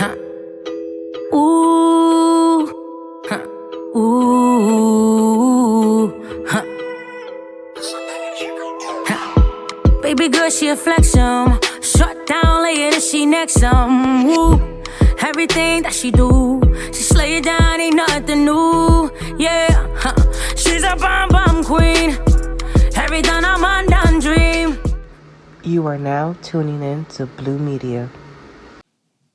Huh. Ooh. Huh. Ooh. Huh. Huh. Baby girl, she a flex-em. Shut down, lay it and she next-em. Woo. Everything that she do, she slay it down, ain't nothing new. Yeah, huh. She's a bomb queen. Every time I'm on done dream. You are now tuning in to Blue Media.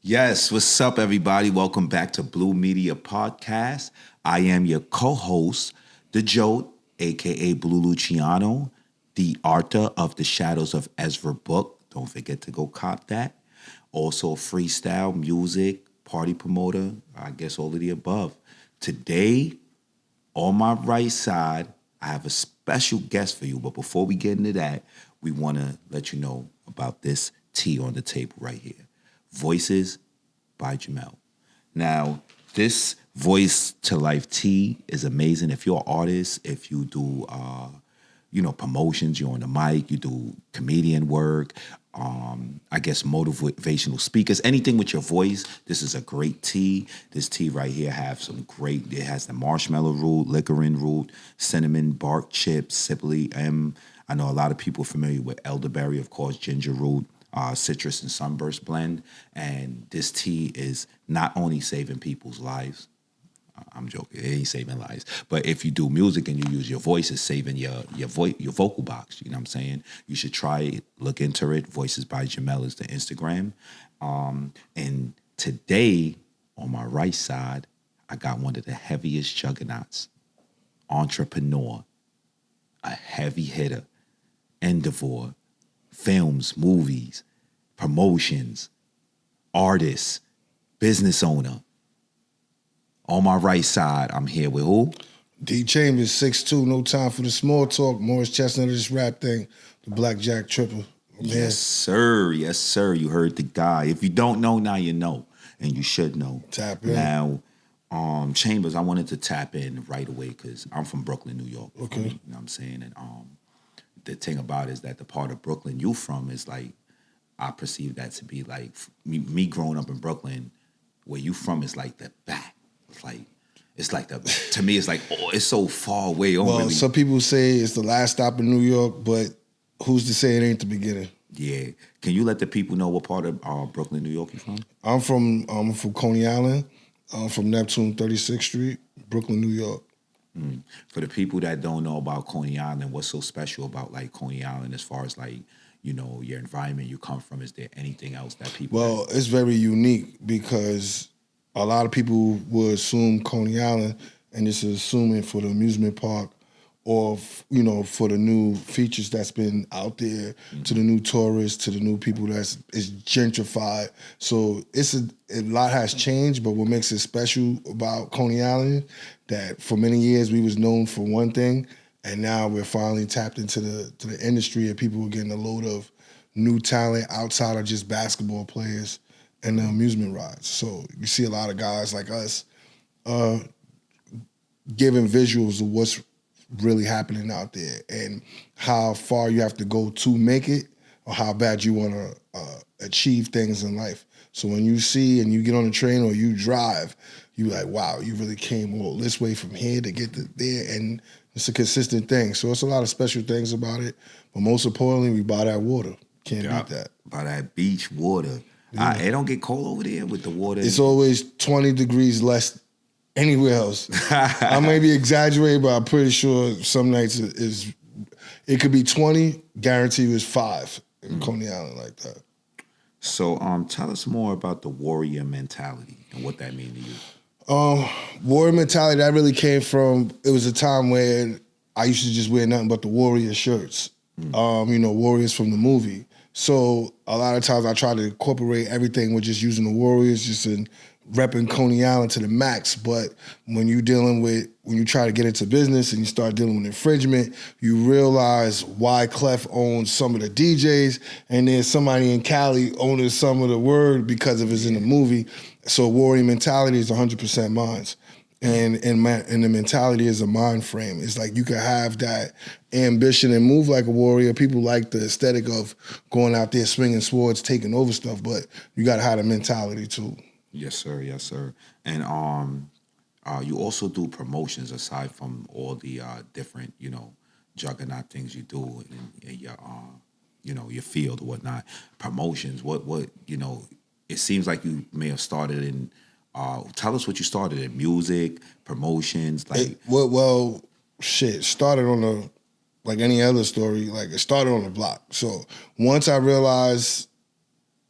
Yes, what's up, everybody? Welcome back to Blue Media Podcast. I am your co-host, 𝐂𝐀𝐀𝐌𝐁𝐄𝐑𝐙, a.k.a. Blue Luciano, the author of The Shadows of Ezra book. Don't forget to go cop that. Also freestyle, music, party promoter, I guess all of the above. Today, on my right side, I have a special guest for you. But before we get into that, we want to let you know about this tea on the table right here. Voices by 𝐂𝐇𝐀𝐌𝐁𝐄𝐑𝐙. Now, this Voice to Life tea is amazing. If you're an artist, if you do, promotions, you're on the mic, you do comedian work, I guess motivational speakers, anything with your voice, this is a great tea. This tea right here it has the marshmallow root, licorice root, cinnamon, bark chips, Sibley M. I know a lot of people are familiar with elderberry, of course, ginger root, citrus and sunburst blend. And this tea is not only saving people's lives, I'm joking, it ain't saving lives, but if you do music and you use your voice, it's saving your vocal box. You know what I'm saying? You should try it, look into it. Voices by 𝐂𝐇𝐀𝐌𝐁𝐄𝐑𝐙 is the Instagram. And today, on my right side, I got one of the heaviest juggernauts, entrepreneur, a heavy hitter, endeavor, films, movies, promotions, artist, business owner. On my right side, I'm here with who? D.Chamberz, 6'2", no time for the small talk. Morris Chestnut of this rap thing, the Blackjack Tripper. Yes, sir. Yes, sir. You heard the guy. If you don't know, now you know. And you should know. Tap in. Now, 𝐂𝐇𝐀𝐌𝐁, I wanted to tap in right away because I'm from Brooklyn, New York. Okay. You know what I'm saying? And the thing about it is that the part of Brooklyn you from is like, I perceive that to be like, me growing up in Brooklyn, where you from is like the back. To me, it's like, oh, it's so far away. Well, some people say it's the last stop in New York, but who's to say it ain't the beginning? Yeah. Can you let the people know what part of Brooklyn, New York you're from? I'm from Coney Island. I'm from Neptune 36th Street, Brooklyn, New York. For the people that don't know about Coney Island, what's so special about like Coney Island as far as like, your environment you come from? Is there anything else that people... Well, it's very unique because a lot of people would assume Coney Island, and this is assuming for the amusement park or, for the new features that's been out there, to the new tourists, to the new people it's gentrified. So a lot has changed, but what makes it special about Coney Island, that for many years we was known for one thing, and now we're finally tapped into the industry, and people are getting a load of new talent outside of just basketball players and the amusement rides. So you see a lot of guys like us giving visuals of what's really happening out there and how far you have to go to make it, or how bad you want to achieve things in life. So when you see and you get on a train or you drive, you like, wow, you really came all this way from here to get to there, and it's a consistent thing. So it's a lot of special things about it, but most importantly, we buy that water. Can't beat that. By that beach water. Yeah. It don't get cold over there with the water. It's always 20 degrees less anywhere else. I may be exaggerating, but I'm pretty sure some nights it could be 20, guarantee you it's 5 in Coney Island like that. So tell us more about the warrior mentality and what that means to you. Warrior mentality, that really came from, it was a time where I used to just wear nothing but the warrior shirts. Warriors from the movie. So a lot of times I try to incorporate everything with just using the warriors, just in repping Coney Island to the max. But when you try to get into business and you start dealing with infringement, you realize why Clef owns some of the DJs, and then somebody in Cali owns some of the word because of it's in the movie. So warrior mentality is 100% mine. And the mentality is a mind frame. It's like you can have that ambition and move like a warrior. People like the aesthetic of going out there swinging swords, taking over stuff, but you got to have the mentality too. Yes, sir. Yes, sir. And you also do promotions aside from all the different, juggernaut things you do in your, your field or whatnot. Promotions. What It seems like you may have started in. Tell us what you started in: music, promotions, like. Well, shit. Started on the like any other story. Like it started on the block. So once I realized.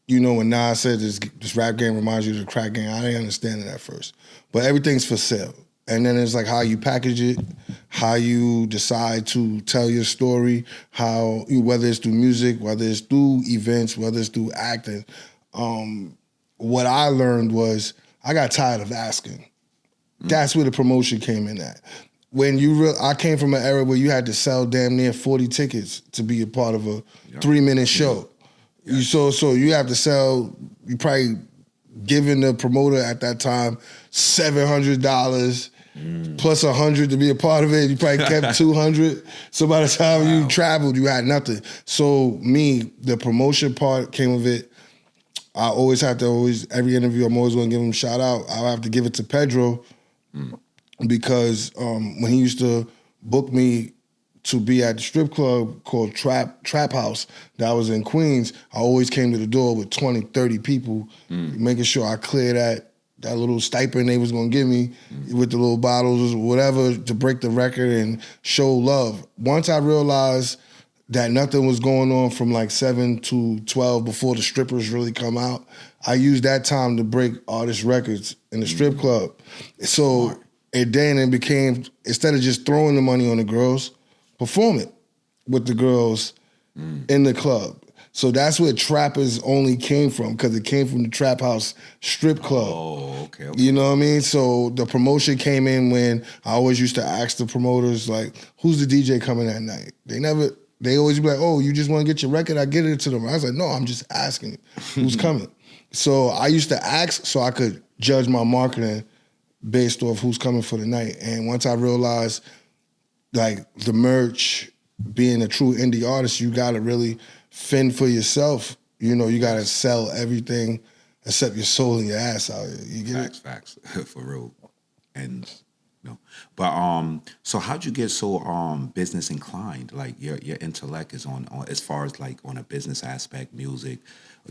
When Nas said this rap game reminds you of the crack game, I didn't understand it at first. But everything's for sale. And then it's like how you package it, how you decide to tell your story, whether it's through music, whether it's through events, whether it's through acting. What I learned was I got tired of asking. That's where the promotion came in at. When I came from an era where you had to sell damn near 40 tickets to be a part of a 3-minute show. So you have to sell, you probably giving the promoter at that time $700 plus $100 to be a part of it. You probably kept $200. So by the time you traveled, you had nothing. So the promotion part came of it. I always have to every interview, I'm always going to give him a shout out. I'll have to give it to Pedro because when he used to book me to be at the strip club called Trap House that was in Queens, I always came to the door with 20, 30 people, making sure I clear that little stipend they was gonna give me with the little bottles or whatever to break the record and show love. Once I realized that nothing was going on from like 7 to 12 before the strippers really come out, I used that time to break artist records in the strip club. So it became, instead of just throwing the money on the girls, perform it with the girls in the club. So that's where Trappers only came from, because it came from the Trap House strip club. Oh, okay. You know what I mean? So the promotion came in when I always used to ask the promoters, like, who's the DJ coming that night? They always be like, oh, you just want to get your record? I get it to them. I was like, no, I'm just asking who's coming. So I used to ask so I could judge my marketing based off who's coming for the night. And once I realized like the merch, being a true indie artist, you gotta really fend for yourself. You gotta sell everything except your soul and your ass out here. You get it? Facts, for real. And but so how'd you get so business inclined? Like your intellect is on as far as like on a business aspect, music.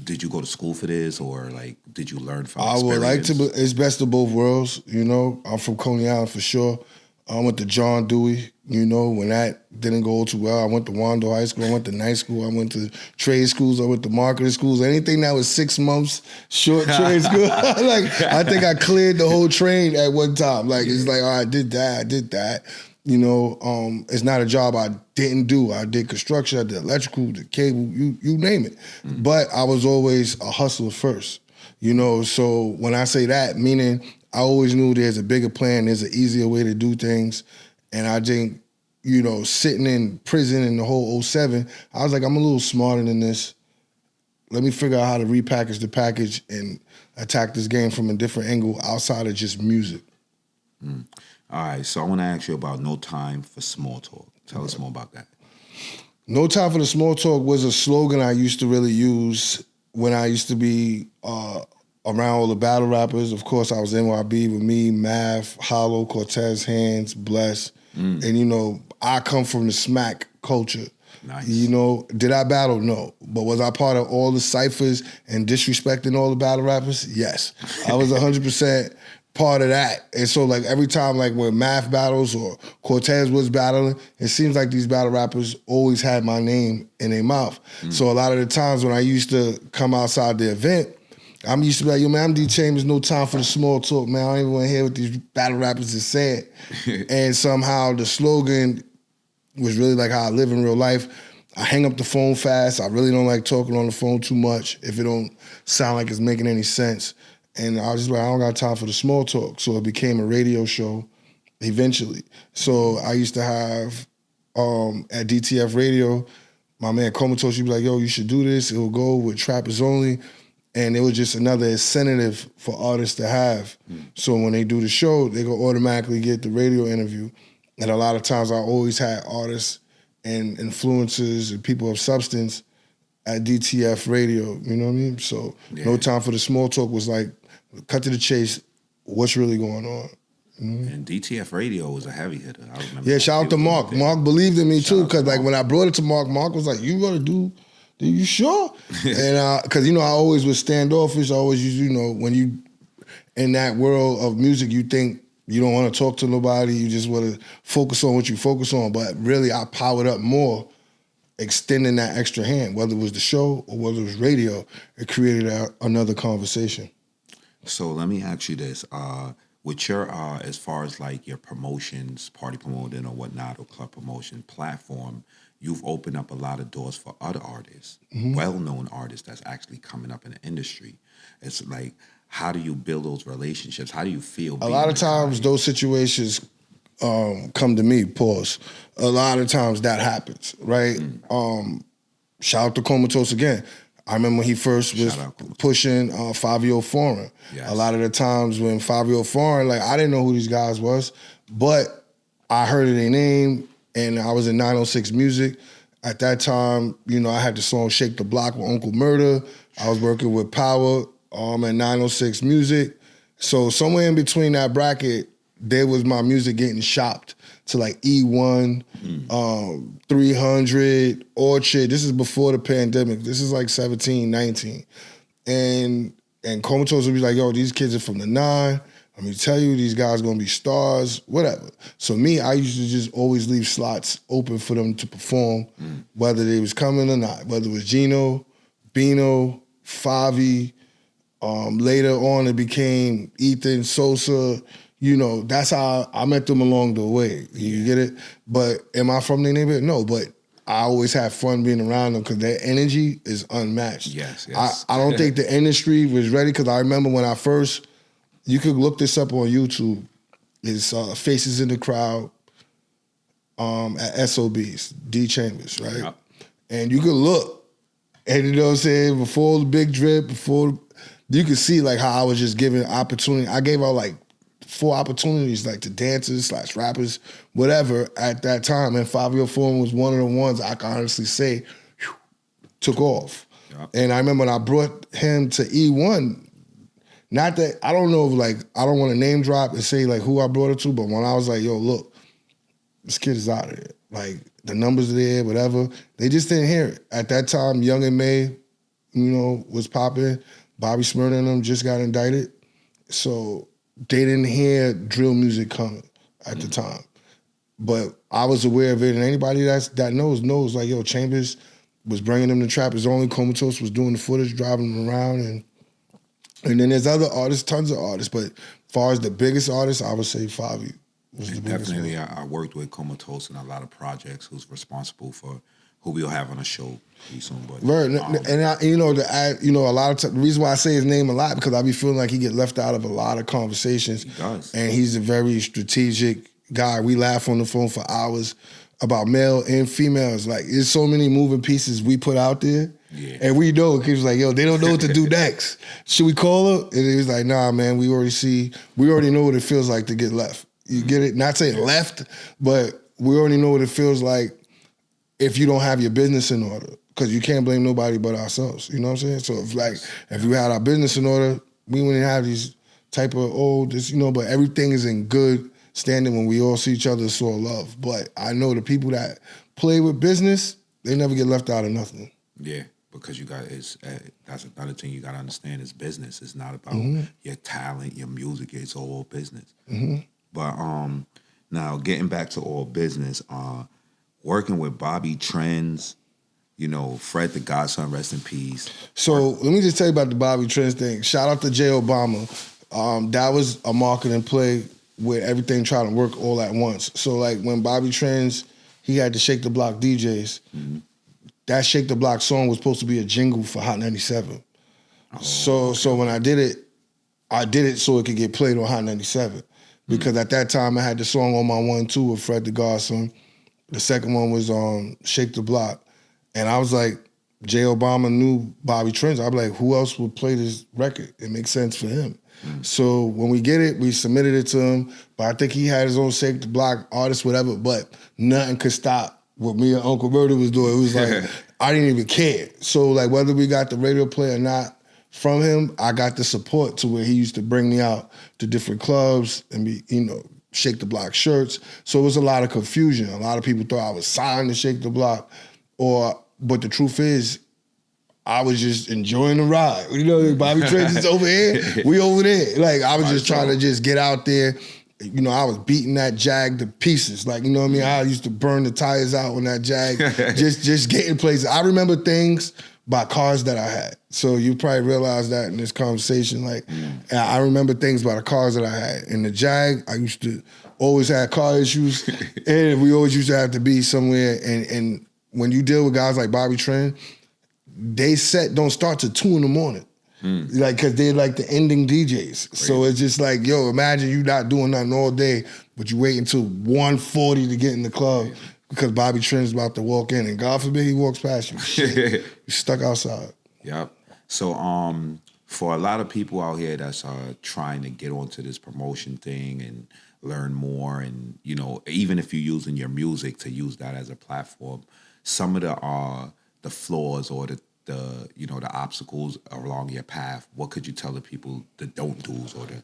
Did you go to school for this, or like did you learn from experience? I would like to. It's best of both worlds. I'm from Coney Island for sure. I went to John Dewey, when that didn't go too well. I went to Wando High School, I went to night school, I went to trade schools, I went to marketing schools. Anything that was 6 months short trade school, I think I cleared the whole train at one time. It's like, I did that. It's not a job I didn't do. I did construction, I did electrical, the cable, you name it. But I was always a hustler first, So when I say that, meaning I always knew there's a bigger plan, there's an easier way to do things. And I think, sitting in prison in the whole 07, I was like, I'm a little smarter than this. Let me figure out how to repackage the package and attack this game from a different angle outside of just music. All right, so I want to ask you about No Time for Small Talk. Tell us more about that. No Time for the Small Talk was a slogan I used to really use when I used to be around all the battle rappers. Of course, I was NYB with me, Mav, Hollow, Cortez, Hands, Bless. And, I come from the smack culture. Nice. Did I battle? No. But was I part of all the ciphers and disrespecting all the battle rappers? Yes. I was 100% part of that. And so, every time, when Mav battles or Cortez was battling, it seems like these battle rappers always had my name in their mouth. So a lot of the times when I used to come outside the event, I'm used to be like, yo, man, I'm D.Chamberz, no time for the small talk, man. I don't even want to hear what these battle rappers are saying. And somehow the slogan was really like how I live in real life. I hang up the phone fast. I really don't like talking on the phone too much if it don't sound like it's making any sense. And I was just like, I don't got time for the small talk. So it became a radio show eventually. So I used to have, at DTF Radio, my man Comatose, he'd be like, yo, you should do this. It'll go with Trappers Only. And it was just another incentive for artists to have. So when they do the show, they go automatically get the radio interview. And a lot of times I always had artists and influencers and people of substance at DTF Radio, you know what I mean? So No Time for the Small Talk was like cut to the chase. What's really going on? And DTF Radio was a heavy hitter. I remember. Yeah, shout out to Mark. Mark believed in me too, because like when I brought it to Mark, Mark was like, "You gonna do? You sure?" And because I always was standoffish. I always used, when you in that world of music, you think you don't want to talk to nobody. You just want to focus on what you focus on. But really, I powered up more, extending that extra hand, whether it was the show or whether it was radio. It created another conversation. So let me ask you this. With your, as far as like your promotions, party promoting or whatnot, or club promotion platform, you've opened up a lot of doors for other artists, well-known artists that's actually coming up in the industry. It's like, how do you build those relationships? How do you feel? A lot of times those situations come to me, pause. A lot of times that happens, right? Shout out to 𝐂𝐇𝐀𝐌𝐁𝐄𝐑𝐙 again. I remember when he first was pushing Fivio Foreign. Yes. A lot of the times when Fivio Foreign, like I didn't know who these guys was, but I heard their name and I was in 906 Music. At that time, I had the song Shake the Block with Uncle Murder. I was working with Power at 906 Music. So somewhere in between that bracket, there was my music getting shopped to like E1, 300, Orchard. This is before the pandemic. This is like 17, 19. And 𝐂𝐇𝐀𝐌𝐁𝐄𝐑𝐙 would be like, yo, these kids are from the 9. Let me tell you, these guys gonna be stars, whatever. So me, I used to just always leave slots open for them to perform, whether they was coming or not, whether it was Gino, Bino, Favi. Later on, it became Ethan, Sosa. That's how I met them along the way. You get it? But am I from their neighborhood? No, but I always have fun being around them because their energy is unmatched. Yes. I don't think the industry was ready because I remember when I first, you could look this up on YouTube, it's Faces in the Crowd at SOBs, D.Chamberz, right? Yep. And you could look, and you know what I'm saying, before the big drip, you could see like how I was just giving opportunity. I gave out like 4 opportunities like to dancers / rappers, whatever at that time. And Fivio Foreign was one of the ones I can honestly say took off. Yep. And I remember when I brought him to E1, not that, I don't know, like, I don't want to name drop and say like who I brought it to, but when I was like, yo, look, this kid is out of there. Like, the numbers are there, whatever. They just didn't hear it. At that time, Young and May, was popping. Bobby Smurda and them just got indicted. So they didn't hear drill music coming at the time. But I was aware of it, and anybody that knows like, yo, 𝐂𝐇𝐀𝐌𝐿 was bringing them to Trappers Only. 𝐂𝐇𝐀𝐌𝐿 was doing the footage, driving them around, and then there's other artists, tons of artists, but as far as the biggest artist, I would say Favi was the biggest. Definitely, I worked with 𝐂𝐀𝐌𝐿 in a lot of projects, who's responsible for who we'll have on the show pretty soon. But right, and a lot of times, the reason why I say his name a lot because I be feeling like he get left out of a lot of conversations. He does, and he's a very strategic guy. We laugh on the phone for hours about male and females. Like, there's so many moving pieces we put out there. Yeah. And we know, because was like, yo, they don't know what to do next. Should we call her? And he was like, nah, man, we already know what it feels like to get left. You get it? Not saying left, but we already know what it feels like if you don't have your business in order. Because you can't blame nobody but ourselves. You know what I'm saying? So if we had our business in order, we wouldn't have these type of but everything is in good standing when we all see each other, sort of love. But I know the people that play with business, they never get left out of nothing. Yeah. Because that's another thing you got to understand is business. It's not about your talent, your music. It's all business. But now getting back to all business, working with Bobby Trends, Fred the Godson, rest in peace. So let me just tell you about the Bobby Trends thing. Shout out to J. Obama. That was a marketing play where everything trying to work all at once. So like when Bobby Trends, he had to Shake the Block DJs. That Shake the Block song was supposed to be a jingle for Hot 97. So when I did it so it could get played on Hot 97. Because at that time I had the song on my 1-2 with Fred the Godson. The second one was Shake the Block. And I was like, J. Obama knew Bobby Trends. I'd be like, who else would play this record? It makes sense for him. So when we get it, we submitted it to him. But I think he had his own Shake the Block artist, whatever. But nothing could stop what me and Uncle Murder was doing. It was like, I didn't even care. So like whether we got the radio play or not, from him, I got the support to where he used to bring me out to different clubs and be, Shake the Block shirts. So it was a lot of confusion. A lot of people thought I was signed to Shake the Block, but the truth is, I was just enjoying the ride. Bobby Trends is over here, we over there. Like, I was just trying to just get out there. I was beating that Jag to pieces. Like, I used to burn the tires out on that Jag, just getting places. I remember things by cars that I had. So you probably realize that in this conversation. Like, I remember things by the cars that I had. In the Jag, I used to always have car issues, and we always used to have to be somewhere. And when you deal with guys like Bobby Trend, they set don't start till 2 a.m. Like, cause they're like the ending DJs. Crazy. So it's just like, imagine you not doing nothing all day, but you wait until 1:40 to get in the club because Bobby Trend's about to walk in, and God forbid he walks past you. Shit, you're stuck outside. Yep. So for a lot of people out here that's trying to get onto this promotion thing and learn more, and even if you're using your music to use that as a platform, some of the flaws or the obstacles along your path, what could you tell the people the don't do's or the...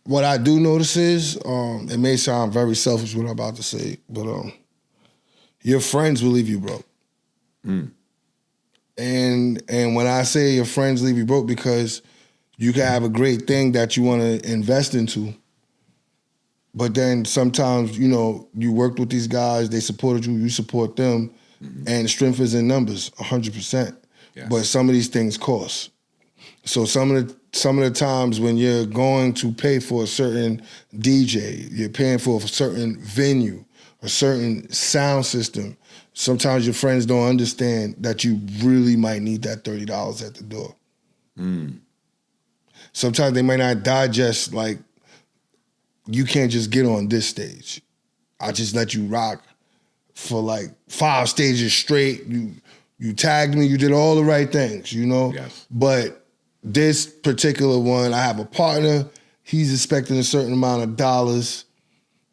What I do notice is, it may sound very selfish what I'm about to say, but your friends will leave you broke. And when I say your friends leave you broke, because you can have a great thing that you want to invest into, but then sometimes, you worked with these guys, they supported you, you support them, and strength is in numbers, 100%. Yes. But some of these things cost. So some of the times when you're going to pay for a certain DJ, you're paying for a certain venue, a certain sound system, sometimes your friends don't understand that you really might need that $30 at the door. Sometimes they might not digest, like, you can't just get on this stage. I just let you rock for like 5 stages straight. You tagged me, you did all the right things, Yes. But this particular one, I have a partner, he's expecting a certain amount of dollars.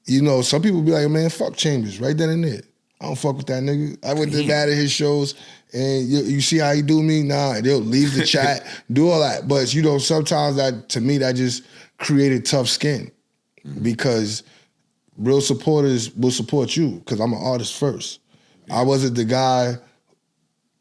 Some people be like, man, fuck Chambers, right then and there. I don't fuck with that nigga. I went to mad at his shows, and you see how he do me? Nah, they'll leave the chat, do all that. But, sometimes to me, that just created tough skin, because real supporters will support you, because I'm an artist first. I wasn't the guy...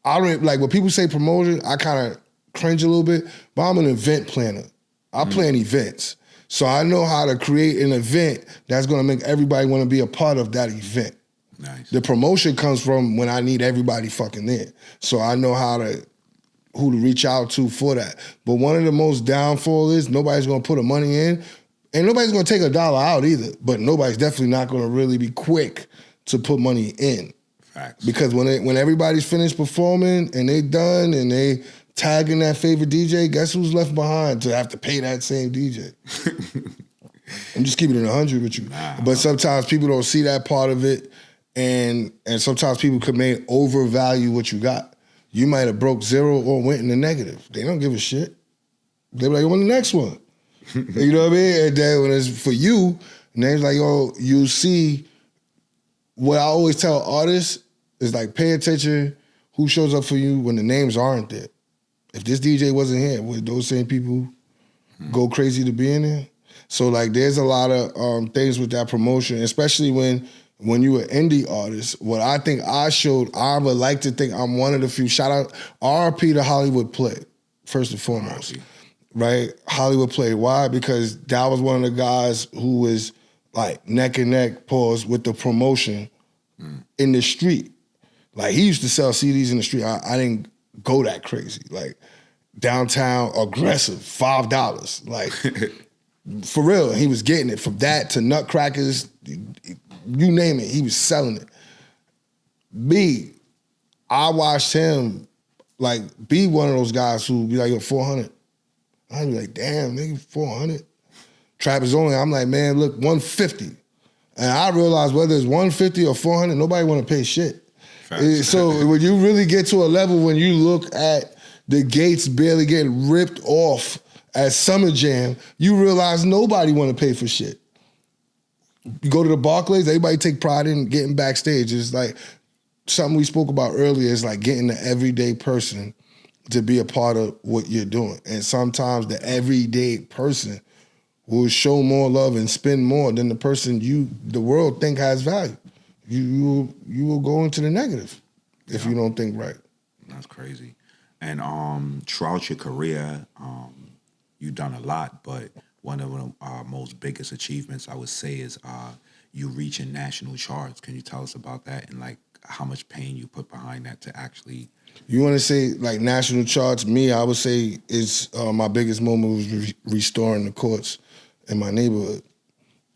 I don't like when people say promotion, I kind of cringe a little bit, but I'm an event planner. I plan events. So I know how to create an event that's going to make everybody want to be a part of that event. Nice. The promotion comes from when I need everybody fucking there. So I know who to reach out to for that. But one of the most downfall is nobody's going to put the money in, and nobody's going to take $1 out either, but nobody's definitely not going to really be quick to put money in. Facts. Because when everybody's finished performing and they done and they tagging that favorite DJ, guess who's left behind to have to pay that same DJ? I'm just keeping it 100 with you. But sometimes people don't see that part of it, and sometimes people may overvalue what you got. You might have broke zero or went in the negative. They don't give a shit. They be like, on the next one. You know what I mean? And then when it's for you, and they're like, you see, what I always tell artists is like, pay attention who shows up for you when the names aren't there. If this DJ wasn't here, would those same people go crazy to be in there? So like, there's a lot of things with that promotion, especially when you're an indie artist. What I think I showed, I would like to think I'm one of the few. Shout out RP to Hollywood Play, first and foremost. RP. Right? Hollywood Play. Why? Because that was one of the guys who was like neck and neck, pause, with the promotion in the street. Like, he used to sell CDs in the street. I didn't go that crazy. Like, downtown, aggressive, $5. Like, for real. He was getting it. From that to Nutcrackers, you name it, he was selling it. B, I watched him, like, be one of those guys who be like, yo, 400. I'd be like, damn, nigga, 400. Trappers only, I'm like, man, look, 150. And I realized whether it's 150 or 400, nobody want to pay shit. Facts. So when you really get to a level when you look at the gates barely getting ripped off at Summer Jam, you realize nobody want to pay for shit. You go to the Barclays, everybody take pride in getting backstage. It's like something we spoke about earlier, is like getting the everyday person to be a part of what you're doing. And sometimes the everyday person will show more love and spend more than the person the world think has value. You will go into the negative if you don't think right. That's crazy. And throughout your career, you've done a lot, but one of the most biggest achievements I would say is you reaching national charts. Can you tell us about that and like how much pain you put behind that to actually? You want to say like national charts? Me, I would say is my biggest moment was restoring the courts in my neighborhood.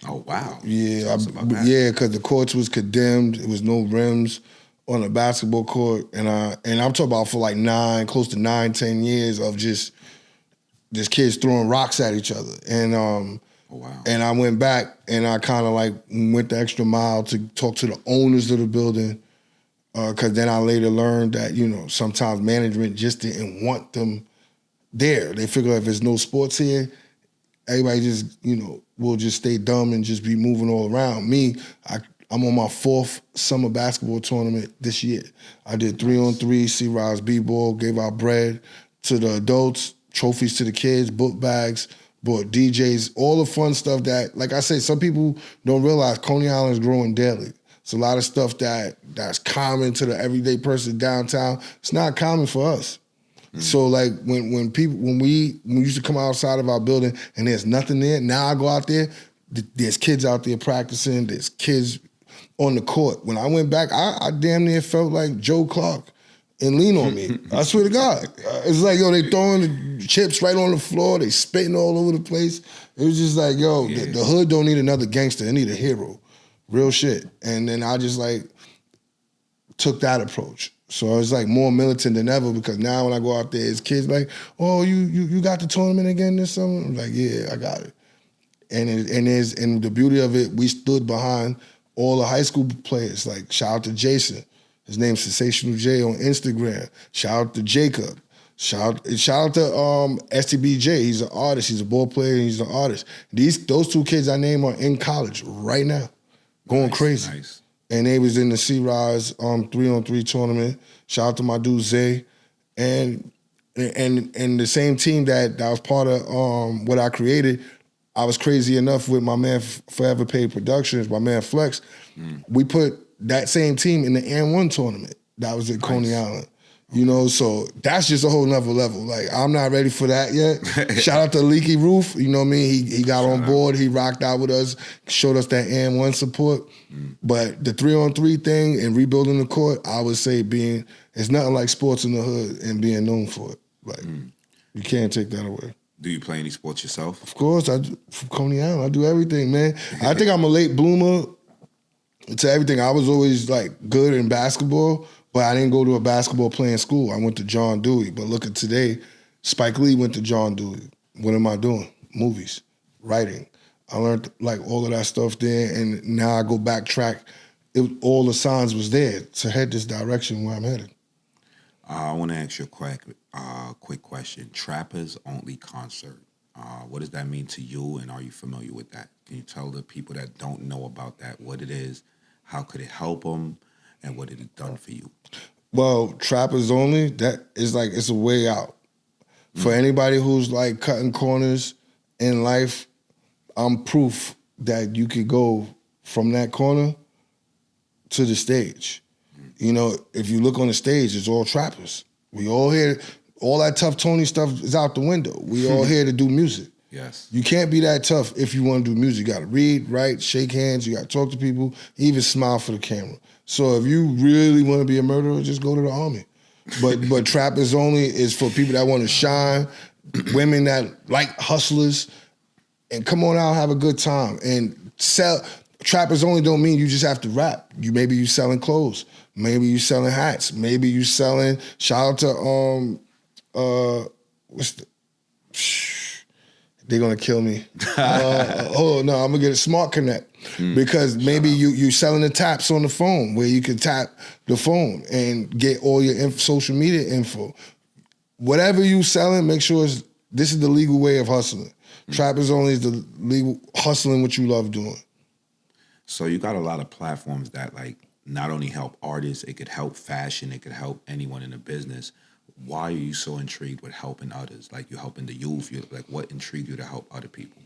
Oh wow! Yeah, Tell us about that. yeah, because the courts was condemned. It was no rims on a basketball court, and I'm talking about for like close to 9-10 years of just kids throwing rocks at each other, and oh, wow. And I went back and I kind of like went the extra mile to talk to the owners of the building, because then I later learned that sometimes management just didn't want them there. They figure if there's no sports here, everybody just will just stay dumb and just be moving all around. Me, I'm on my 4th summer basketball tournament this year. I did 3-on-3, C-Rise B-ball, gave out bread to the adults, trophies to the kids, book bags, bought DJs, all the fun stuff that, like I said, some people don't realize Coney Island is growing daily. It's a lot of stuff that's common to the everyday person downtown. It's not common for us. So like when we used to come outside of our building and there's nothing there, now I go out there, there's kids out there practicing, there's kids on the court. When I went back, I damn near felt like Joe Clark and Lean on Me. I swear to God. It's like, they throwing the chips right on the floor, they spitting all over the place. It was just like, the hood don't need another gangster, it need a hero. Real shit. And then I just like took that approach. So it's like more militant than ever, because now when I go out there, it's kids like, oh, you got the tournament again this summer? I'm like, yeah, I got it. And the beauty of it, we stood behind all the high school players. Like shout out to Jason, his name's Sensational J on Instagram. Shout out to Jacob. Shout out to STBJ. He's an artist. He's a ball player. He's an artist. Those 2 kids I named are in college right now, going crazy. Nice. And they was in the C-Rise 3-on-3 tournament. Shout out to my dude Zay. And the same team that was part of what I created, I was crazy enough with my man Forever Paid Productions, my man Flex. We put that same team in the N1 tournament that was at Coney Island. So that's just a whole nother level. Like, I'm not ready for that yet. Shout out to Leaky Roof, you know what I mean? He got on board, he rocked out with us, showed us that N1 support. But the 3-on-3 thing and rebuilding the court, I would say it's nothing like sports in the hood and being known for it. Like, you can't take that away. Do you play any sports yourself? Of course, I do. From Coney Island, I do everything, man. I think I'm a late bloomer to everything. I was always like good in basketball, but I didn't go to a basketball playing school. I went to John Dewey. But look at today, Spike Lee went to John Dewey. What am I doing? Movies, writing. I learned like all of that stuff there, and now I go backtrack. All the signs was there to head this direction where I'm headed. I want to ask you a quick question. Trappers Only concert. What does that mean to you, and are you familiar with that? Can you tell the people that don't know about that what it is, how could it help them, and what it done for you? Well, Trappers Only, that is like, it's a way out. For anybody who's like cutting corners in life, I'm proof that you could go from that corner to the stage. If you look on the stage, it's all trappers. We all here, all that tough Tony stuff is out the window. We all here to do music. Yes. You can't be that tough if you want to do music. You got to read, write, shake hands. You got to talk to people, even smile for the camera. So if you really want to be a murderer, just go to the army. But Trappers Only is for people that want to shine, women that like hustlers, and come on out, have a good time. And Trappers Only don't mean you just have to rap. Maybe you selling clothes. Maybe you selling hats. Maybe you selling, shout out to, they're gonna kill me. I'm gonna get a Smart Connect. Because maybe you selling the taps on the phone where you can tap the phone and get all your social media info. Whatever you selling, make sure this is the legal way of hustling. Trappers Only is the legal hustling what you love doing. So you got a lot of platforms that like not only help artists, it could help fashion, it could help anyone in the business. why are you so intrigued with helping others? Like, you're helping the youth. You're, like, what intrigued you to help other people?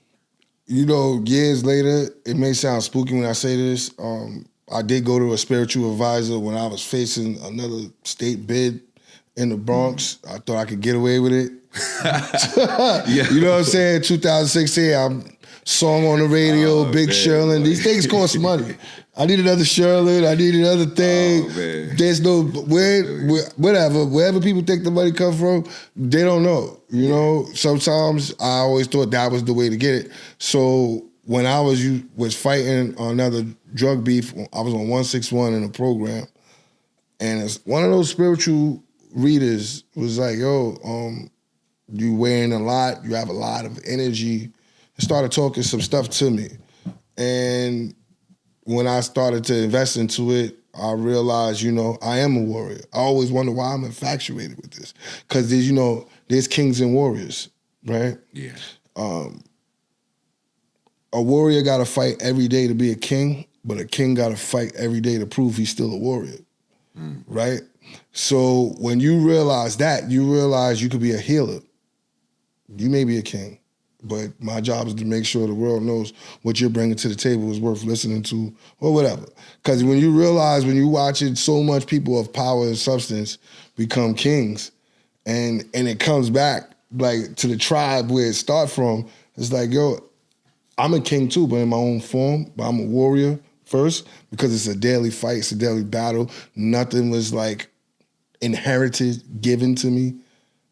You know, years later, it may sound spooky when I say this. I did go to a spiritual advisor when I was facing another state bid in the Bronx. I thought I could get away with it. Yeah. You know what I'm saying? 2016, I'm song on the radio, Big Sherlin. These things cost money. I need another Sherlin. I need another thing. There's no, whatever. Wherever people think the money come from, they don't know. You know, sometimes I always thought that was the way to get it. So when I was fighting another drug beef, I was on 161 in a program. And it's one of those spiritual readers was like, yo, you weighing a lot, you have a lot of energy. And started talking some stuff to me. And when I started to invest into it, I realized, you know, I am a warrior. I always wonder why I'm infatuated with this. Because there's, you know, there's kings and warriors, right? Yeah. A warrior got to fight every day to be a king, but a king got to fight every day to prove he's still a warrior, right? So when you realize that, you realize you could be a healer. You may be a king, but my job is to make sure the world knows what you're bringing to the table is worth listening to or whatever. Because when you realize, when you're watching so much people of power and substance become kings, and it comes back like to the tribe where it starts from, it's like, yo, I'm a king too, but in my own form, but I'm a warrior first because it's a daily fight, it's a daily battle. Nothing was like inherited, given to me.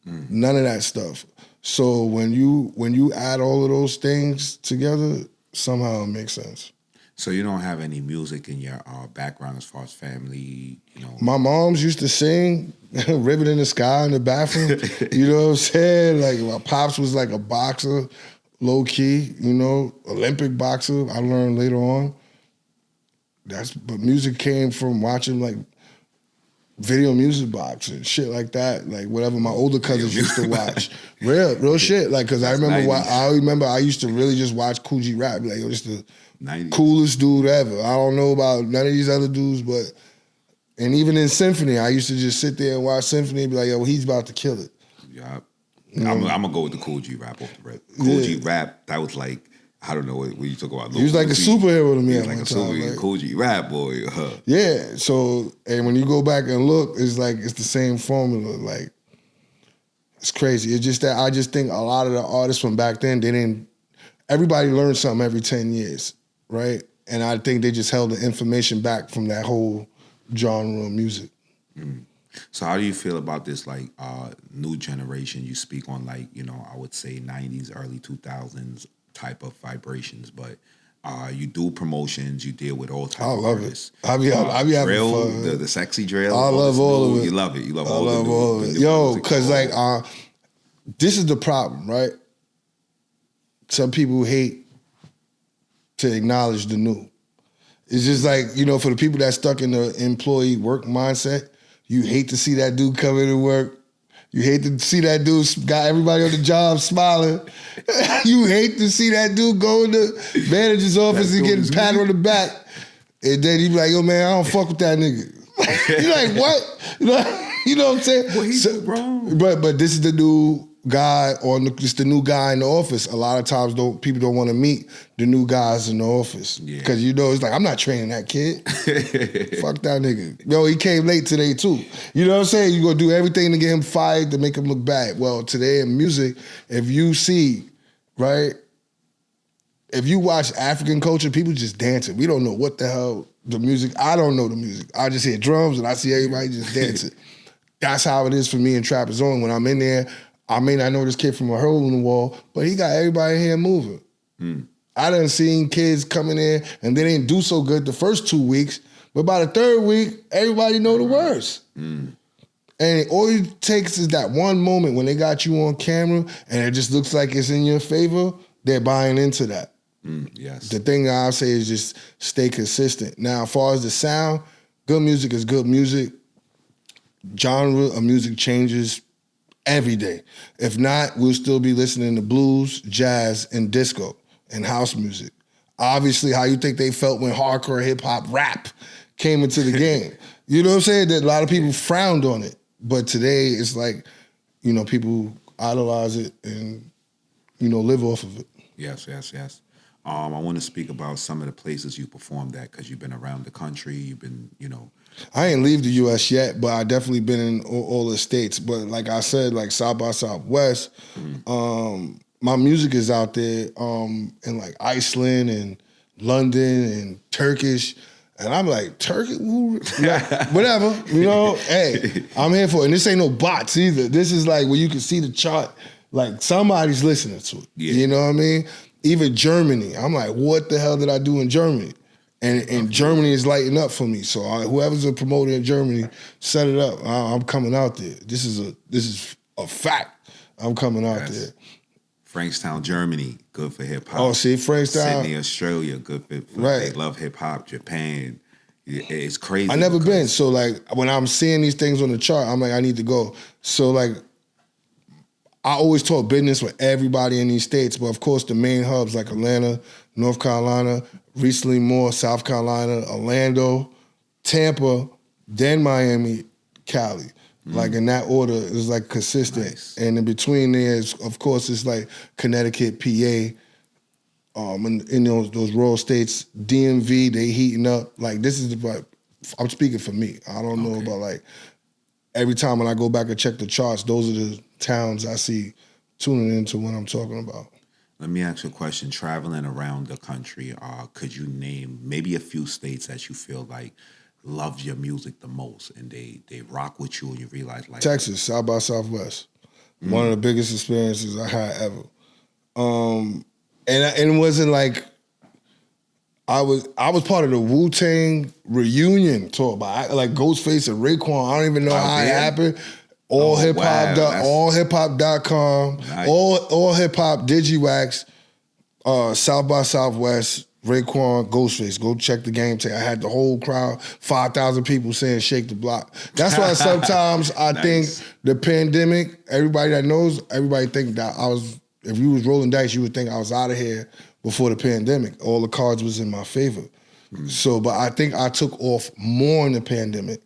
None of that stuff. So when you add all of those things together, somehow it makes sense. So you don't have any music in your background as far as family, you know? My moms used to sing Ribbon in the Sky in the bathroom. You know what I'm saying? Like my pops was like a boxer, low key, you know, Olympic boxer. I learned later on. But music came from watching like video music box and shit like that, like whatever my older cousins used to watch. Real shit. Like, cause I remember I used to really just watch 𝐂𝐀𝐌𝐁𝐄𝐑𝐙 rap. Like, it was the 90s. Coolest dude ever. I don't know about none of these other dudes, but, and even in Symphony, I used to just sit there and watch Symphony and be like, yo, he's about to kill it. Yeah. I'm gonna go with the 𝐂𝐀𝐌𝐁𝐄𝐑𝐙 rap off the rip. 𝐂𝐂𝐀𝐌𝐁𝐄𝐑𝐙 rap, that was like, I don't know what you talk about. He was like a superhero to me at like one a time. superhero. Like, 𝐂𝐀𝐌𝐁𝐄𝐑𝐌 rap boy. Yeah, so, and when you go back and look, it's like, it's the same formula. Like, it's crazy. It's just that I just think a lot of the artists from back then, everybody learned something every 10 years, right? And I think they just held the information back from that whole genre of music. So how do you feel about this, like, new generation? You speak on, like, you know, I would say 90s, early 2000s type of vibrations, but you do promotions, you deal with all types of artists. I be having drill, fun. the sexy drill. I love all of it. You love it. You love I all love all of it. Yo, because, like, this is the problem, right? Some people hate to acknowledge the new. It's just like, you know, for the people that stuck in the employee work mindset, you hate to see that dude come into work. You hate to see that dude got everybody on the job smiling. You hate to see that dude go in the manager's office and getting patted on the back. And then you be like, yo, man, I don't fuck with that nigga. You're like, what? You know what I'm saying? Well, he's wrong. But this is the new guy, or it's the new guy in the office. A lot of times people don't want to meet the new guys in the office. Because, you know, it's like, I'm not training that kid. Fuck that nigga. Yo, he came late today too. You know what I'm saying? You're going to do everything to get him fired to make him look bad. Well, today in music, if you see, right, if you watch African culture, people just dancing. We don't know what the hell the music, I don't know the music. I just hear drums and I see everybody just dancing. That's how it is for me in Trapper Zone. When I'm in there, I may not know this kid from a hole in the wall, but he got everybody here moving. I done seen kids coming in and they didn't do so good the first 2 weeks, but by the third week, everybody know the words. And all it takes is that one moment when they got you on camera and it just looks like it's in your favor, they're buying into that. Yes. The thing that I'll say is just stay consistent. Now, as far as the sound, good music is good music. Genre of music changes every day. If not, we'll still be listening to blues, jazz, and disco, and house music. Obviously, how you think they felt when hardcore hip-hop rap came into the game. You know what I'm saying? That a lot of people frowned on it. But today it's like, people idolize it and, live off of it. Yes. I want to speak about some of the places you performed at because you've been around the country. You've been, I ain't leave the U.S. yet, but I definitely been in all the states. But like I said, like South by Southwest, my music is out there in like Iceland and London and Turkish. And I'm like, Turkey? Like, whatever, hey, I'm here for it. And this ain't no bots either. This is like where you can see the chart, like somebody's listening to it. Yeah. You know what I mean? Even Germany. I'm like, what the hell did I do in Germany? And Germany is lighting up for me. So whoever's a promoter in Germany, set it up. I'm coming out there. This is a fact. I'm coming out there. Frankstown, Germany, good for hip hop. Oh, see, Frankstown. Sydney, Australia, good for right. They love hip hop. Japan, it's crazy. I never been. So like when I'm seeing these things on the chart, I'm like, I need to go. So like, I always talk business with everybody in these states, but of course the main hubs like Atlanta, North Carolina, recently more South Carolina, Orlando, Tampa, then Miami, Cali. Like in that order, it's like consistent. Nice. And in between there is, of course, it's like Connecticut, PA, in those rural states, DMV, they heating up. Like this is I'm speaking for me. I don't know about like, every time when I go back and check the charts, those are the towns I see tuning into what I'm talking about. Let me ask you a question. Traveling around the country, could you name maybe a few states that you feel like love your music the most and they rock with you and you realize like Texas, South by Southwest. One of the biggest experiences I had ever. And it wasn't like I was part of the Wu-Tang reunion tour by like Ghostface and Raekwon. I don't even know how it happened. Allhiphop.com, nice. all hip hop, DigiWax, South by Southwest, Raekwon, Ghostface. Go check the game tape. I had the whole crowd, 5,000 people saying shake the block. That's why sometimes I think the pandemic, everybody that knows, everybody think that if you was rolling dice, you would think I was out of here before the pandemic. All the cards was in my favor. So, but I think I took off more in the pandemic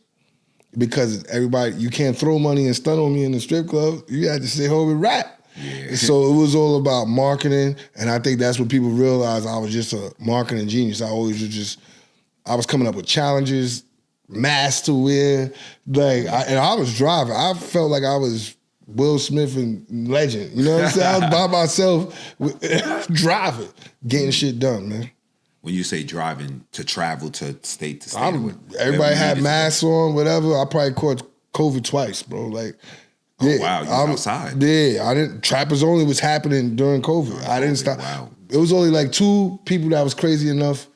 because everybody, you can't throw money and stunt on me in the strip club. You had to stay home and rap. Yeah. So it was all about marketing, and I think that's what people realized. I was just a marketing genius. I was coming up with challenges, masks to wear, and I was driving. I felt like I was Will Smith and Legend. You know what I'm saying? I was by myself driving, getting shit done, man. When you say driving to travel to state to state, everybody had masks on, whatever. I probably caught COVID twice, bro. Like. Yeah, oh, wow, you was outside. Yeah, Trappers Only was happening during COVID. I didn't stop. Wow. It was only like 2 people that was crazy enough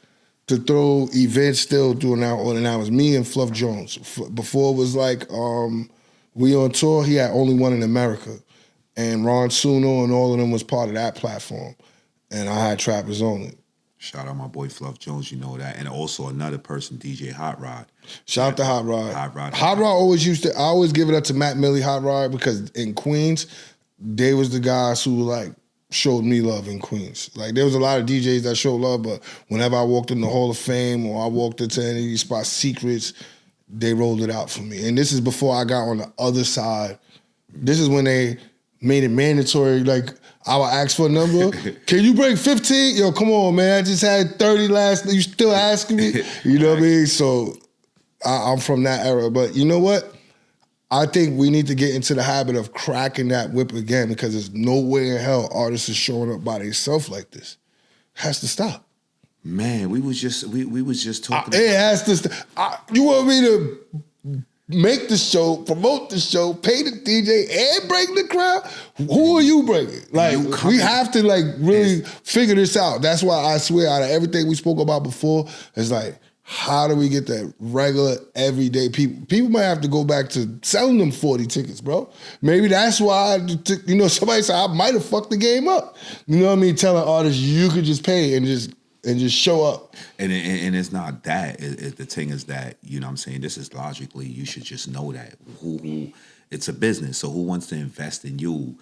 to throw events still doing that, and that was me and Fluff Jones. Before it was like, we on tour, he had only one in America. And Ron Suno and all of them was part of that platform. And I had Trappers Only. Shout out my boy Fluff Jones, you know that. And also another person, DJ Hot Rod. Shout out to Hot Rod. Hot Rod always I always give it up to Matt Millie, Hot Rod, because in Queens, they was the guys who like showed me love in Queens. Like there was a lot of DJs that showed love, but whenever I walked in the Hall of Fame or I walked into any of these spots, Secrets, they rolled it out for me. And this is before I got on the other side. This is when they made it mandatory, like, I would ask for a number. Can you break 15? Yo, come on, man. I just had 30 last night. You still asking me? You know what I mean? So I'm from that era. But you know what? I think we need to get into the habit of cracking that whip again because there's no way in hell artists are showing up by themselves like this. It has to stop. Man, we was just talking. It has to stop. You want me to make the show, promote the show, pay the DJ, and bring the crowd? Who are you bringing? Like, we have to like really figure this out. That's why I swear, out of everything we spoke about before, it's like, how do we get that regular, everyday people? People might have to go back to selling them 40 tickets, bro. Maybe that's why, somebody said, I might have fucked the game up. You know what I mean? Telling artists you could just pay and just show up. And it's not that. The thing is that, you know what I'm saying, this is logically, you should just know that. Who it's a business, so who wants to invest in you?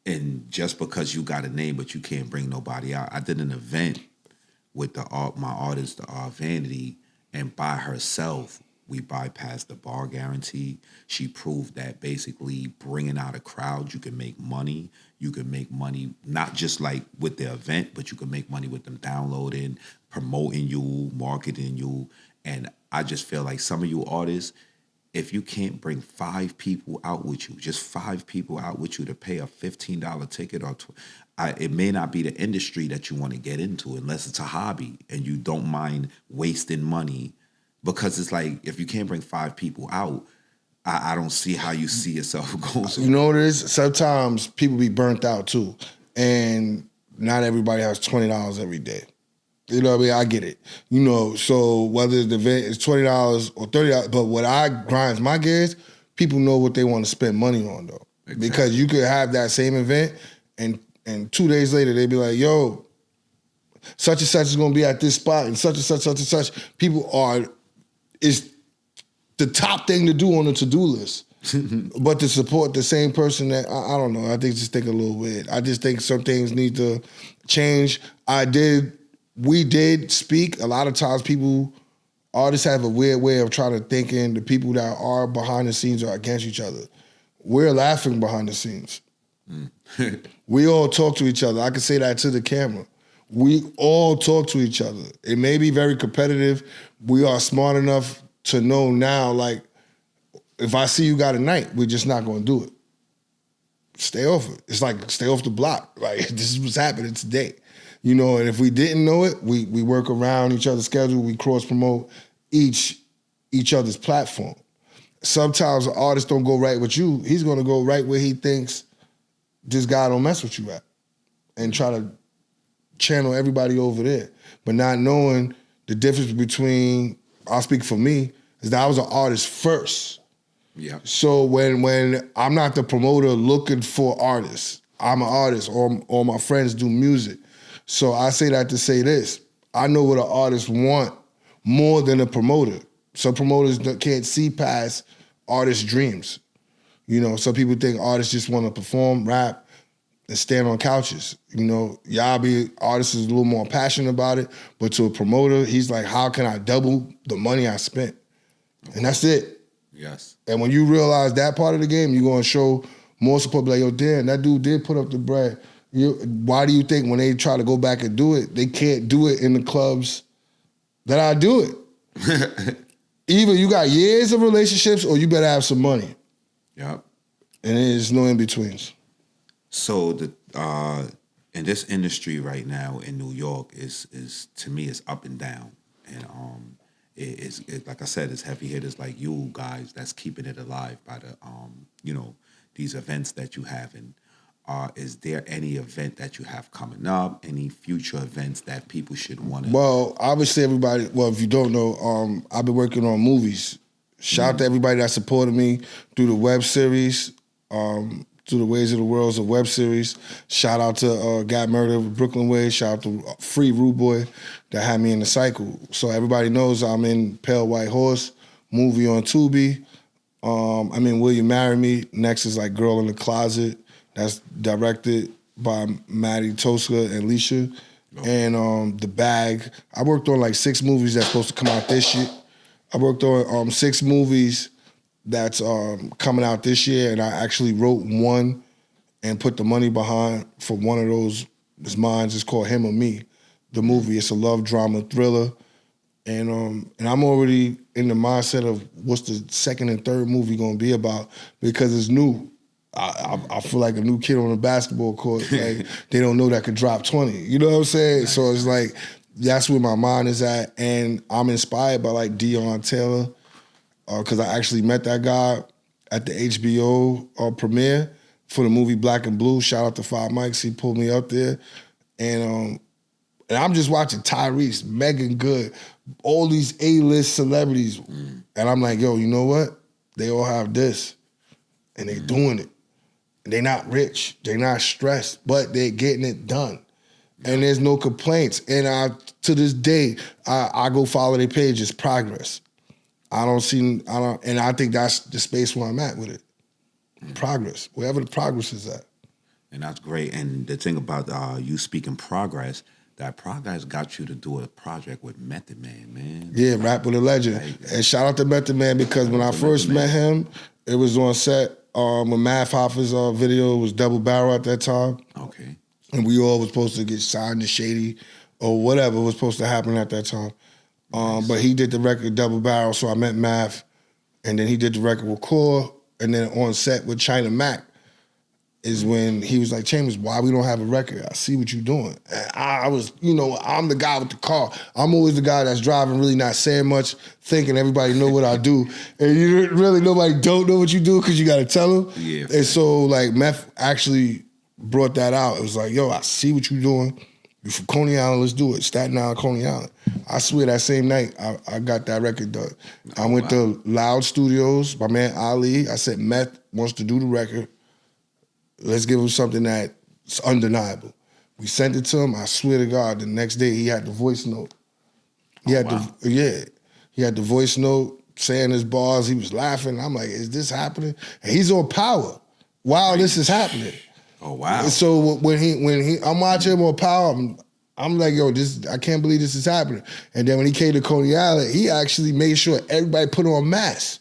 And just because you got a name, but you can't bring nobody out. I did an event with my artist, Vanity, and by herself, We bypassed the bar guarantee. She proved that basically bringing out a crowd, you can make money. You can make money not just like with the event, but you can make money with them downloading, promoting you, marketing you. And I just feel like some of you artists, if you can't bring 5 people out with you, just 5 people out with you to pay a $15 ticket or it may not be the industry that you want to get into unless it's a hobby and you don't mind wasting money. Because it's like, if you can't bring 5 people out, I don't see how you see yourself going. You know what it is? Sometimes people be burnt out too. And not everybody has $20 every day. You know what I mean? I get it. You know, so whether the event is $20 or $30, but what I grinds my gears, people know what they want to spend money on though. Exactly. Because you could have that same event and 2 days later they be like, yo, such and such is gonna be at this spot and such and such, such and such. People it's the top thing to do on the to-do list. But to support the same person that, I don't know, I just think a little weird. I just think some things need to change. We did speak. A lot of times artists have a weird way of trying to thinking the people that are behind the scenes are against each other. We're laughing behind the scenes. We all talk to each other. I can say that to the camera. We all talk to each other. It may be very competitive. We are smart enough to know now, like, if I see you got a night, we're just not going to do it. Stay off it. It's like, stay off the block. Like, this is what's happening today. You know, and if we didn't know it, we work around each other's schedule. We cross-promote each other's platform. Sometimes an artist don't go right with you. He's going to go right where he thinks this guy don't mess with you at and try to channel everybody over there. But not knowing the difference between, I'll speak for me, is that I was an artist first. Yeah. So when I'm not the promoter looking for artists, I'm an artist, or my friends do music. So I say that to say this. I know what an artist want more than a promoter. Some promoters can't see past artists' dreams. You know, some people think artists just want to perform, rap, and stand on couches. You know, artists is a little more passionate about it, but to a promoter, he's like, how can I double the money I spent? And that's it. Yes. And when you realize that part of the game, you're going to show more support. Like, yo, damn, that dude did put up the bread. Why do you think when they try to go back and do it, they can't do it in the clubs that I do it? Either you got years of relationships or you better have some money. Yep. And there's no in-betweens. So in this industry right now in New York is to me is up and down. And it's like I said, it's heavy hitters like you guys that's keeping it alive by the these events that you have. And is there any event that you have coming up? Any future events that people should want to? Well, obviously everybody. Well, if you don't know, I've been working on movies. Shout out to everybody that supported me through the web series, through the Ways of the World's a web series. Shout out to Got Murder with Brooklyn Way. Shout out to Free Rude Boy that had me in the cycle. So everybody knows I'm in Pale White Horse movie on Tubi. I'm in Will You Marry Me? Next is like Girl in the Closet. That's directed by Maddie Tosca and Leisha. Oh. And The Bag. I worked on like 6 movies that's supposed to come out this year. I worked on 6 movies that's coming out this year, and I actually wrote one and put the money behind for one of those. It's mine. It's called Him or Me, the movie. It's a love drama thriller. And I'm already in the mindset of what's the second and third movie gonna be about, because it's new. I feel like a new kid on a basketball court. Like, they don't know that could drop 20. You know what I'm saying? Nice. So it's like, that's where my mind is at. And I'm inspired by like Dion Taylor, because I actually met that guy at the HBO premiere for the movie Black and Blue. Shout out to Five Mics. He pulled me up there. And I'm just watching Tyrese, Megan Good, all these A-list celebrities. And I'm like, yo, you know what? They all have this. And they doing it. And they not rich. They not stressed. But they're getting it done. And there's no complaints. And to this day, I go follow their page. It's progress. And I think that's the space where I'm at with it. Progress. Wherever the progress is at. And that's great. And the thing about you speaking progress, that progress got you to do a project with Method Man. Yeah, Rap with a Legend. And shout out to Method Man because when I first met him, it was on set when Math Hoffa's video was Double Barrel at that time. Okay. And we all was supposed to get signed to Shady or whatever was supposed to happen at that time. But he did the record Double Barrel, so I met Math. And then he did the record with Core. And then on set with China Mac is when he was like, Chambers, why we don't have a record? I see what you're doing. And I was, I'm the guy with the car. I'm always the guy that's driving, really not saying much, thinking everybody know what I do. And you really, nobody don't know what you do because you got to tell them. Yeah. And so like Meth actually brought that out. It was like, yo, I see what you're doing. You from Coney Island, let's do it. Staten Island, Coney Island. I swear that same night, I got that record done. I went to Loud Studios, my man Ali. I said, Meth wants to do the record. Let's give him something that's undeniable. We sent it to him. I swear to God, the next day he had the voice note. He had the voice note saying his bars. He was laughing. I'm like, is this happening? And he's on Power while this is happening. Oh wow! And so when I'm watching him on Power, I'm like, yo, I can't believe this is happening. And then when he came to Coney Island, he actually made sure everybody put on masks.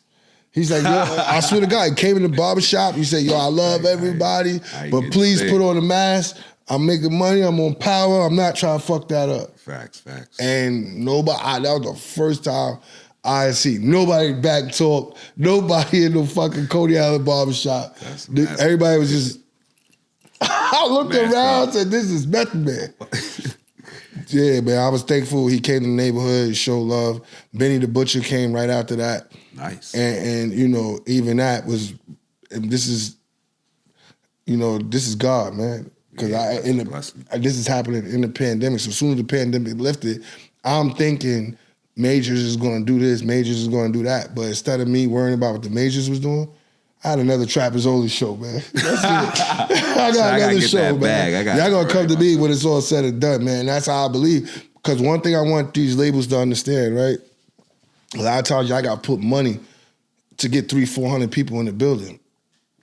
He's like, yo, I swear to God, he came in the barbershop. He said, yo, I love everybody, but please put on a mask. I'm making money. I'm on Power. I'm not trying to fuck that up. Facts. And that was the first time I see nobody back talk, nobody in the fucking Coney Island barbershop. Everybody was just, I looked around and said, this is Method Man. Yeah, man, I was thankful he came to the neighborhood, showed love. Benny the Butcher came right after that. Nice. And even that was, this is God, man. Because this is happening in the pandemic. So as soon as the pandemic lifted, I'm thinking Majors is going to do this, Majors is going to do that. But instead of me worrying about what the Majors was doing, I had another Trappers Only show, man. That's it. I got another show, man. Y'all gonna come to me when it's all said and done, man. That's how I believe. Because one thing I want these labels to understand, right? A lot of times y'all got to put money to get 300-400 people in the building.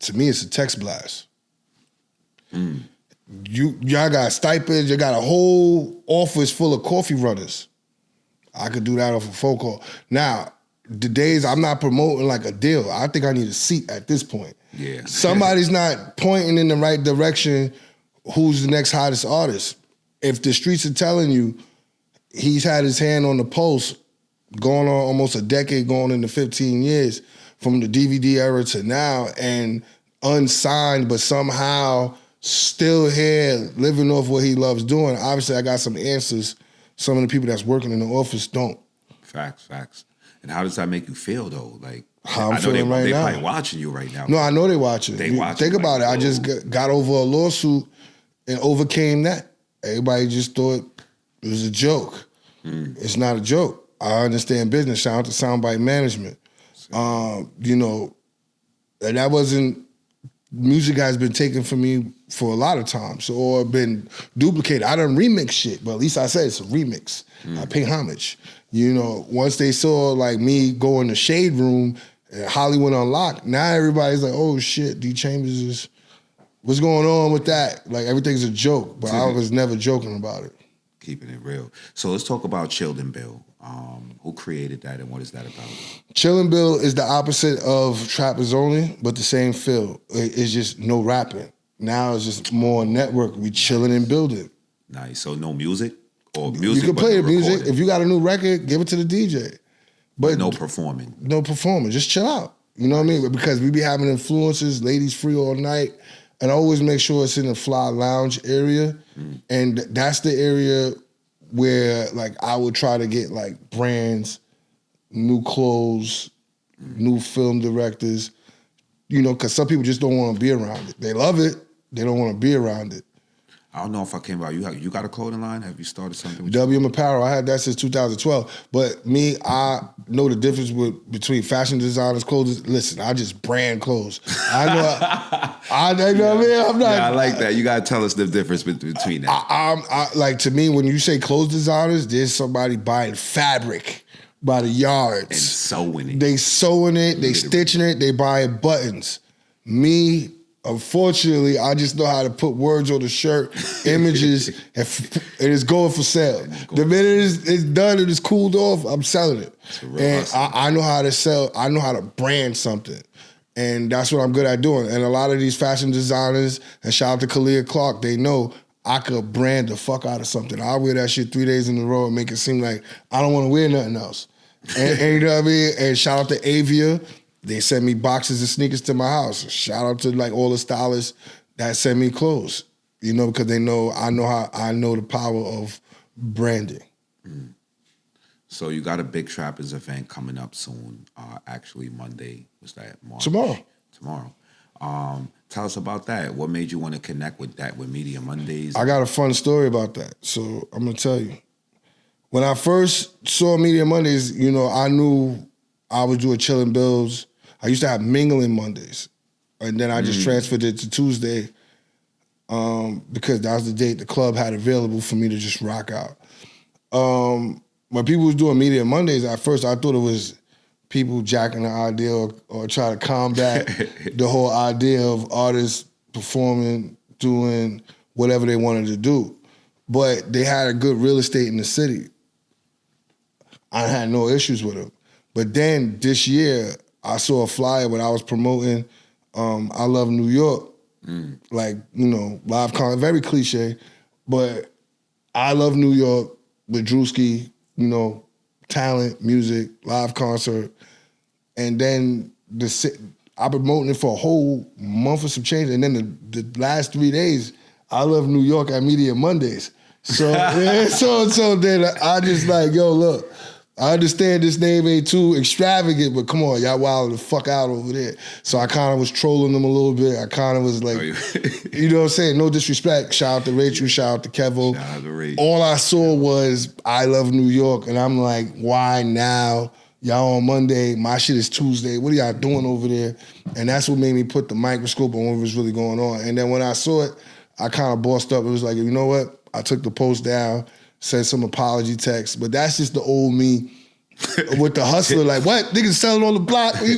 To me, it's a text blast. Y'all got stipends. You got a whole office full of coffee runners. I could do that off a phone call. Now, the days I'm not promoting like a deal. I think I need a seat at this point. Yeah. Somebody's not pointing in the right direction who's the next hottest artist. If the streets are telling you he's had his hand on the pulse going on almost a decade, going into 15 years from the DVD era to now, and unsigned but somehow still here living off what he loves doing, obviously I got some answers some of the people that's working in the office don't. Facts. And how does that make you feel, though? Like, how I'm I know feeling right now. They probably watching you right now. No, I know they watching. Think about it. I just got over a lawsuit and overcame that. Everybody just thought it was a joke. It's not a joke. I understand business. Shout out to Soundbite Management. And that wasn't, music has been taken from me for a lot of times or been duplicated. I done remix shit, but at least I said it's a remix. I pay homage. Once they saw like me go in the Shade Room and Hollywood Unlocked, now everybody's like, oh shit, D.Chamberz is, what's going on with that? Like everything's a joke, but I was never joking about it. Keeping it real. So let's talk about Chilled Bill. Who created that and what is that about? Chillin' Bill is the opposite of Trappers Only, but the same feel. It's just no rapping. Now it's just more network. We chilling and building. Nice. So no music? Or music? You can play the music. If you got a new record, give it to the DJ. But no performing. No performing. Just chill out. You know what I mean? Because we be having influences, ladies free all night. And I always make sure it's in the Fly Lounge area. And that's the area where like I would try to get like brands, new clothes, new film directors, because some people just don't want to be around it. They love it. They don't want to be around it. I don't know if I came about you got a clothing line? Have you started something? WM Apparel. I had that since 2012. But me, I know the difference between fashion designers, clothes. Listen, I just brand clothes. I know. You know what I mean? I'm not. Yeah, I like that. You gotta tell us the difference between that. I like, to me, when you say clothes designers, there's somebody buying fabric by the yards and sewing it. They sewing it. They stitching it. They buying buttons. Me, Unfortunately, I just know how to put words on the shirt, images, and it's going for sale. The minute it's done and it's cooled off, I'm selling it. And I know how to sell. I know how to brand something. And that's what I'm good at doing. And a lot of these fashion designers, and shout out to 𝐂𝐀𝐀𝐌𝐁𝐄𝐑𝐙, they know I could brand the fuck out of something. I'll wear that shit 3 days in a row and make it seem like I don't want to wear nothing else. And you know what I mean? And shout out to Avia. They send me boxes of sneakers to my house. Shout out to like all the stylists that send me clothes, you know, because they know I know the power of branding. So you got a big Trappers event coming up soon. Actually, Monday. What's that? March? Tomorrow. Tell us about that. What made you want to connect with that with Media Mondays? I got a fun story about that. So I'm gonna tell you. When I first saw Media Mondays, you know, I knew I was doing chilling bills. I used to have mingling Mondays, and then I just transferred it to Tuesday because that was the date the club had available for me to just rock out. When people was doing Media Mondays, at first I thought it was people jacking the idea or trying to combat the whole idea of artists performing, doing whatever they wanted to do. But they had a good real estate in the city. I had no issues with them. But then this year, I saw a flyer when I was promoting I Love New York. Like, you know, live concert, very cliche, but I Love New York with Drewski, you know, talent, music, live concert. And then I promoting it for a whole month or some change. And then the last 3 days, I Love New York at Media Mondays. So, yeah, so then I just like, yo, look, I understand this name ain't too extravagant, but come on, y'all wilding the fuck out over there. So I kind of was trolling them a little bit. I kind of was like, you know what I'm saying? No disrespect. Shout out to Rachel, shout out to Kevo. Shout out to Rachel. All I saw was I Love New York, and I'm like, why now? Y'all on Monday, my shit is Tuesday. What are y'all doing over there? And that's what made me put the microscope on what was really going on. And then when I saw it, I kind of bossed up. It was like, you know what? I took the post down, sent some apology text, but that's just the old me with the hustler. Like, what? Niggas selling on the block? We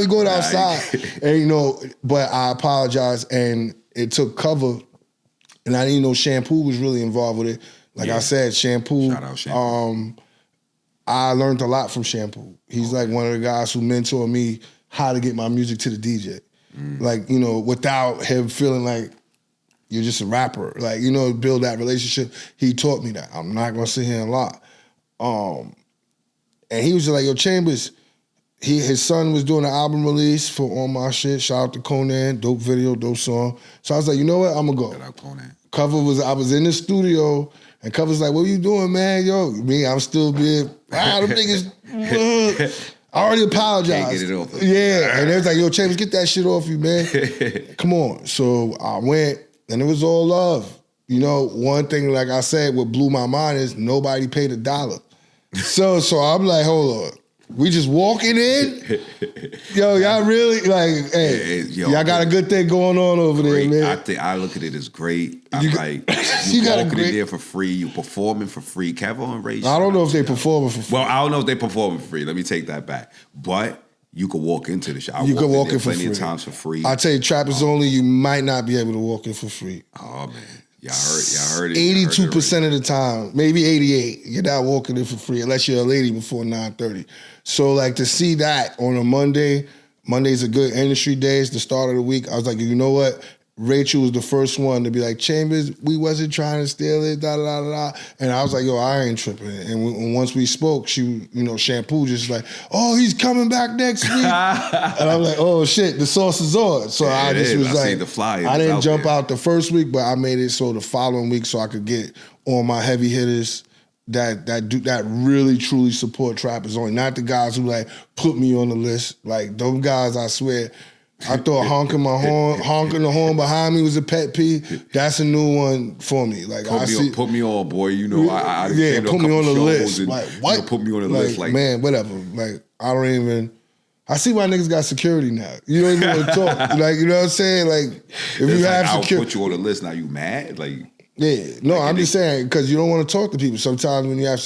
going outside. And, you know, but I apologized, and it took cover, and I didn't know Shampoo was really involved with it. Like I said, Shampoo. Shout out Shampoo. I learned a lot from Shampoo. He's like one of the guys who mentored me how to get my music to the DJ. Like, you know, without him feeling like you're just a rapper. Like, you know, build that relationship. He taught me that. I'm not gonna sit here and lie. And he was just like, yo, Chambers, his son was doing an album release for all my shit. Shout out to Conan, dope video, dope song. So I was like, you know what, I'm gonna go. Shout out Conan. I was in the studio, and Cover's like, what you doing, man? Yo, me, I'm still being, them niggas, I already apologized. Can't get it off. Yeah, and they was like, yo, Chambers, get that shit off you, man. Come on. So I went, and it was all love. You know, one thing, like I said, what blew my mind is nobody paid $1. So I'm like, hold on. We just walking in? Yo, y'all really, like, hey, y'all got a good thing going on over there, man. I look at it as great. I'm like, you walking in there for free, you performing for free. Kevo and Ray. I don't know if they performing for free. Well, I don't know if they performing for free. Let me take that back. But you could walk into the show. You could walk in for plenty free. of times for free. I tell you, Trappers only, you might not be able to walk in for free. Oh, man. Y'all heard it. 82% of the time, maybe 88, you're not walking in for free unless you're a lady before 9:30. So like to see that on a Monday's a good industry day. It's the start of the week. I was like, you know what? Rachel was the first one to be like, Chambers, we wasn't trying to steal it, da da da da. And I was like, yo, I ain't tripping. And once we spoke, she, you know, Shampoo just like, oh, he's coming back next week. And I'm like, oh shit, the sauce is on. So yeah, I just was like, see the flyer. I didn't jump out the first week, but I made it so the following week so I could get on my heavy hitters that really truly support Trappers only. Not the guys who like put me on the list. Like those guys, I swear. I thought honking the horn behind me was a pet peeve. That's a new one for me. Like put me on, boy. You know, I put me on the list. And, like what? You know, put me on the list. Like man, whatever. Like I don't even. I see why niggas got security now. You don't even want to talk. Like you know what I'm saying? Like if you have security, I'll put you on the list. Now you mad? Like yeah. No, I'm just saying because you don't want to talk to people. Sometimes when you have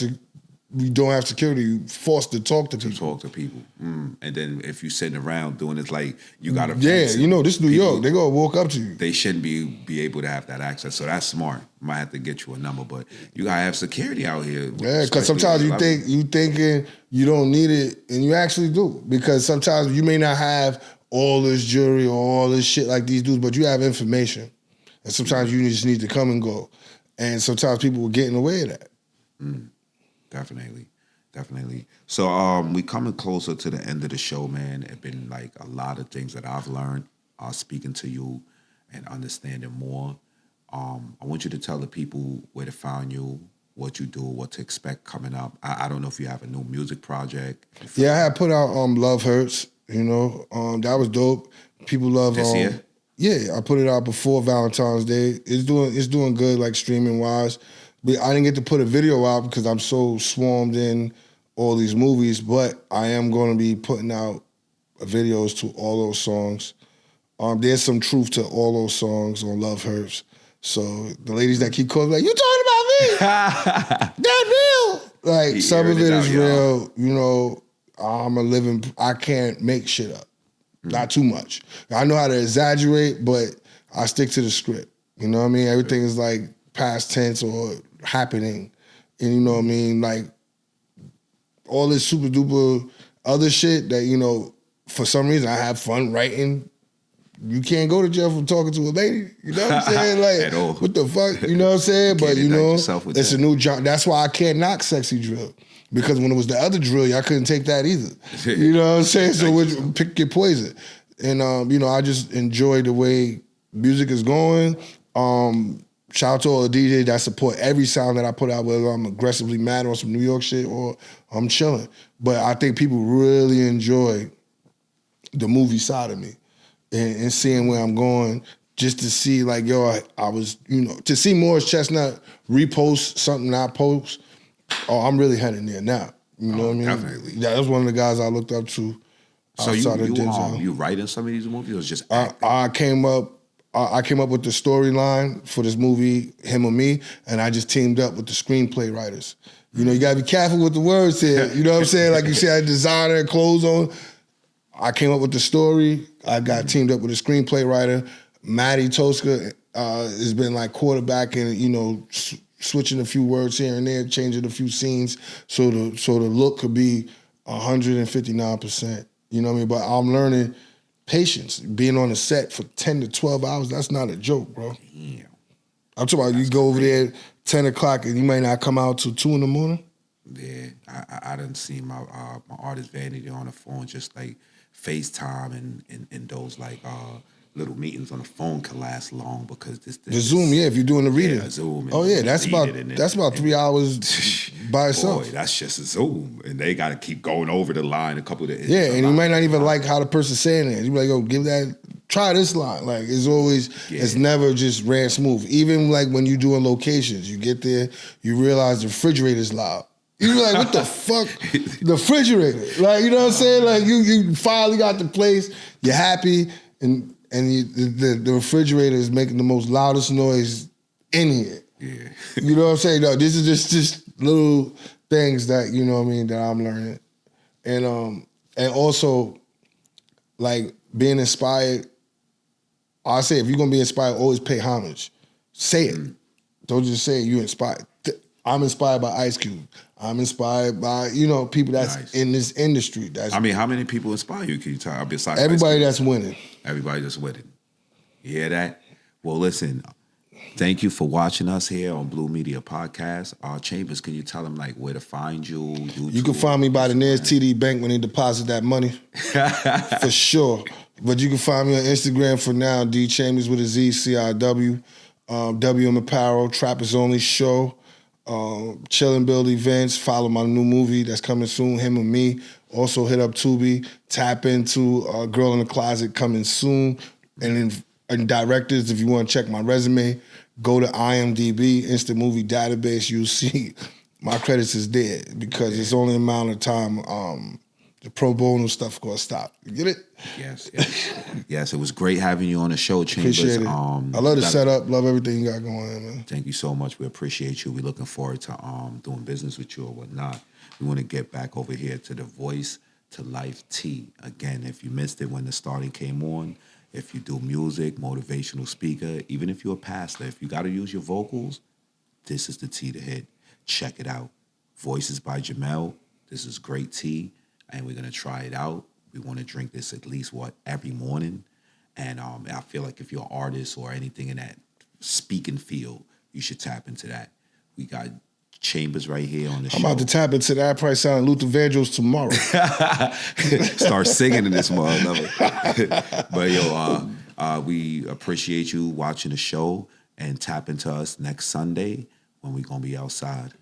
you don't have security, you forced to talk to people. Talk to people. And then if you're sitting around doing it, like you got to. Yeah, you know, this is New York. They gonna walk up to you. They shouldn't be able to have that access. So that's smart. Might have to get you a number, but you gotta have security out here. Yeah, because sometimes you thinking you don't need it, and you actually do. Because sometimes you may not have all this jewelry or all this shit like these dudes, but you have information, and sometimes you just need to come and go. And sometimes people will get in the way of that. Definitely. So we coming closer to the end of the show, man. It's been like a lot of things that I've learned speaking to you and understanding more. I want you to tell the people where to find you, what you do, what to expect coming up. I don't know if you have a new music project. Yeah, I had put out Love Hurts, you know. That was dope. People love this year? Yeah, I put it out before Valentine's Day. It's doing good, like streaming wise. But I didn't get to put a video out because I'm so swarmed in all these movies. But I am going to be putting out videos to all those songs. There's some truth to all those songs on Love Hurts. So the ladies that keep calling, like, you talking about me? That real? Like, some of it is real. You know, I can't make shit up. Not too much. I know how to exaggerate, but I stick to the script. You know what I mean? Everything is like past tense or happening. And you know what I mean? Like, all this super duper other shit that, you know, for some reason I have fun writing. You can't go to jail for talking to a lady. You know what I'm saying? Like, what the fuck? You know what I'm saying? But, you know, it's a new genre. That's why I can't knock sexy drill. Because when it was the other drill, I couldn't take that either. You know what I'm saying? So pick your poison. And, you know, I just enjoy the way music is going. Shout out to all the DJs that support every sound that I put out, whether I'm aggressively mad on some New York shit or I'm chilling. But I think people really enjoy the movie side of me and seeing where I'm going, just to see, like, yo, I was, you know, to see Morris Chestnut repost something I post. Oh, I'm really heading there now. You know what I mean? Definitely. Yeah, that was one of the guys I looked up to. So you writing some of these movies or just acting? I came up with the storyline for this movie, Him or Me, and I just teamed up with the screenplay writers. You know, you gotta be careful with the words here. You know what I'm saying? Like you see, I had designer and clothes on. I came up with the story. I got teamed up with a screenplay writer. Maddie Tosca has been like quarterbacking, you know, switching a few words here and there, changing a few scenes so the look could be 159%. You know what I mean? But I'm learning patience. Being on the set for 10 to 12 hours, that's not a joke, bro. Damn. I'm talking about you go over there 10 o'clock and you might not come out till 2 in the morning. Yeah, I done seen my artist vanity on the phone, just like FaceTime and those like little meetings on the phone can last long because the Zoom, yeah, if you're doing the reading. Yeah, Zoom. Oh yeah, that's about 3 hours by itself. Boy, that's just a Zoom, and they got to keep going over the line a couple of days. Yeah, and you might not even like how the person's saying it. You be like, yo, try this line. Like it's never just ran smooth. Even like when you doing locations, you get there, you realize the refrigerator's loud. You be like, what the fuck? The refrigerator. Like, you know what I'm saying? Like you finally got the place, you're happy, and the refrigerator is making the most loudest noise in here. Yeah. You know what I'm saying? No, this is just little things that, you know what I mean, that I'm learning. And also, like, being inspired, I say if you're going to be inspired, always pay homage. Say it. Don't just say you inspired. I'm inspired by Ice Cube. I'm inspired by, you know, people that's in this industry. I mean, how many people inspire you? Can you tell? Besides everybody that's winning. Everybody that's winning. You hear that? Well, listen, thank you for watching us here on Blue Media Podcast. Chambers, can you tell them like where to find you? YouTube, you can find me by the nearest TD Bank when they deposit that money. For sure. But you can find me on Instagram for now, D.Chamberz with a Z, CIW, WM Apparel, Trappers Only Show. Chill and build events. Follow my new movie that's coming soon, Him and Me. Also hit up Tubi. Tap into Girl in the Closet coming soon. And directors, if you want to check my resume, go to IMDb, Instant Movie Database. You'll see my credits is there because it's only a amount of time the pro bono stuff gonna stop. You get it? Yes. Yes, it was great having you on the show, Chambers. Appreciate it. I love the setup. Love everything you got going on, man. Thank you so much. We appreciate you. We're looking forward to doing business with you or whatnot. We want to get back over here to the Voice to Life T. Again, if you missed it when the starting came on, if you do music, motivational speaker, even if you're a pastor, if you got to use your vocals, this is the tea to hit. Check it out. Voices by Jamel. This is great tea, and we're going to try it out. We want to drink this at least, every morning. And I feel like if you're an artist or anything in that speaking field, you should tap into that. We got Chambers right here on the show. I'm about to tap into that. I probably sound Luther Vandross tomorrow. Start singing in this motherfucker. But yo, we appreciate you watching the show, and tap into us next Sunday when we're gonna be outside.